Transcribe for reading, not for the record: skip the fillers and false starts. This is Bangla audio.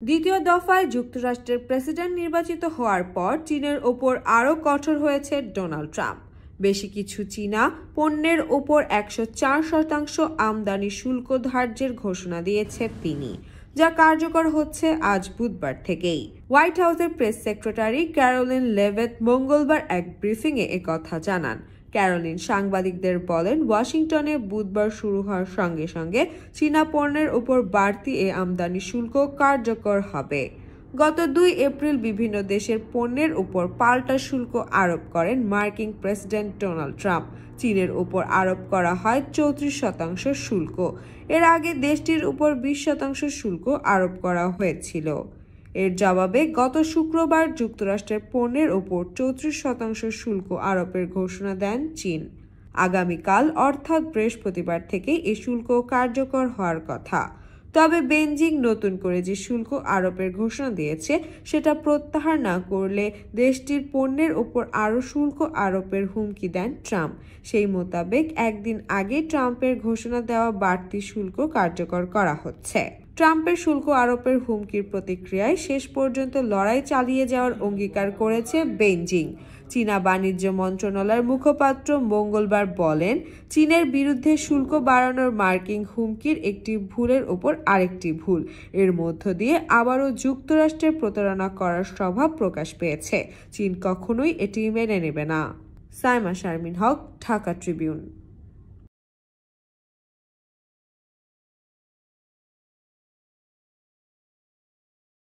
দ্বিতীয় দফায় যুক্তরাষ্ট্রের প্রেসিডেন্ট নির্বাচিত হওয়ার পর চীনের ওপর আরও কঠোর হয়েছে ডোনাল্ড ট্রাম্প। বেশি কিছু চীনা পণ্যের ওপর 104% আমদানি শুল্ক ধার্যের ঘোষণা দিয়েছে তিনি, যা কার্যকর হচ্ছে আজ বুধবার থেকেই। হোয়াইট হাউসের প্রেস সেক্রেটারি ক্যারোলিন লেভিট মঙ্গলবার এক ব্রিফিংয়ে একথা জানান। ক্যারোলিন সাংবাদিকদের বলেন, ওয়াশিংটনে বুধবার শুরু হওয়ার সঙ্গে সঙ্গে চীনা পণ্যের উপর বাড়তি এ আমদানি শুল্ক কার্যকর হবে। গত 2 এপ্রিল বিভিন্ন দেশের পণ্যের উপর পাল্টা শুল্ক আরোপ করেন মার্কিন প্রেসিডেন্ট ডোনাল্ড ট্রাম্প। চীনের উপর আরোপ করা হয় 34% শুল্ক। এর আগে দেশটির উপর 20% শুল্ক আরোপ করা হয়েছিল। এর জবাবে গত শুক্রবার যুক্তরাষ্ট্রের পণ্যের ওপর 34% শুল্ক আরোপের ঘোষণা দেন চীন। আগামীকাল অর্থাৎ বৃহস্পতিবার থেকে এই শুল্ক কার্যকর হওয়ার কথা। তবে বেইজিং নতুন করে যে শুল্ক আরোপের ঘোষণা দিয়েছে সেটা প্রত্যাহার না করলে দেশটির পণ্যের ওপর আরও শুল্ক আরোপের হুমকি দেন ট্রাম্প। সেই মোতাবেক একদিন আগে ট্রাম্পের ঘোষণা দেওয়া বাড়তি শুল্ক কার্যকর করা হচ্ছে। ট্রাম্পের শুল্ক আরোপের হুমকির প্রতিক্রিয়ায় শেষ পর্যন্ত লড়াই চালিয়ে যাওয়ার অঙ্গীকার করেছে বেইজিং। চীনা বাণিজ্য মন্ত্রণালয়ের মুখপাত্র মঙ্গলবার বলেন, চীনের বিরুদ্ধে শুল্ক বাড়ানোর মার্কিন হুমকির একটি ভুলের ওপর আরেকটি ভুল। এর মধ্য দিয়ে আবারও যুক্তরাষ্ট্রের প্রতারণা করার স্বভাব প্রকাশ পেয়েছে। চীন কখনোই এটি মেনে নেবে না। সাইমা শারমিন হক, ঢাকা ট্রিবিউন।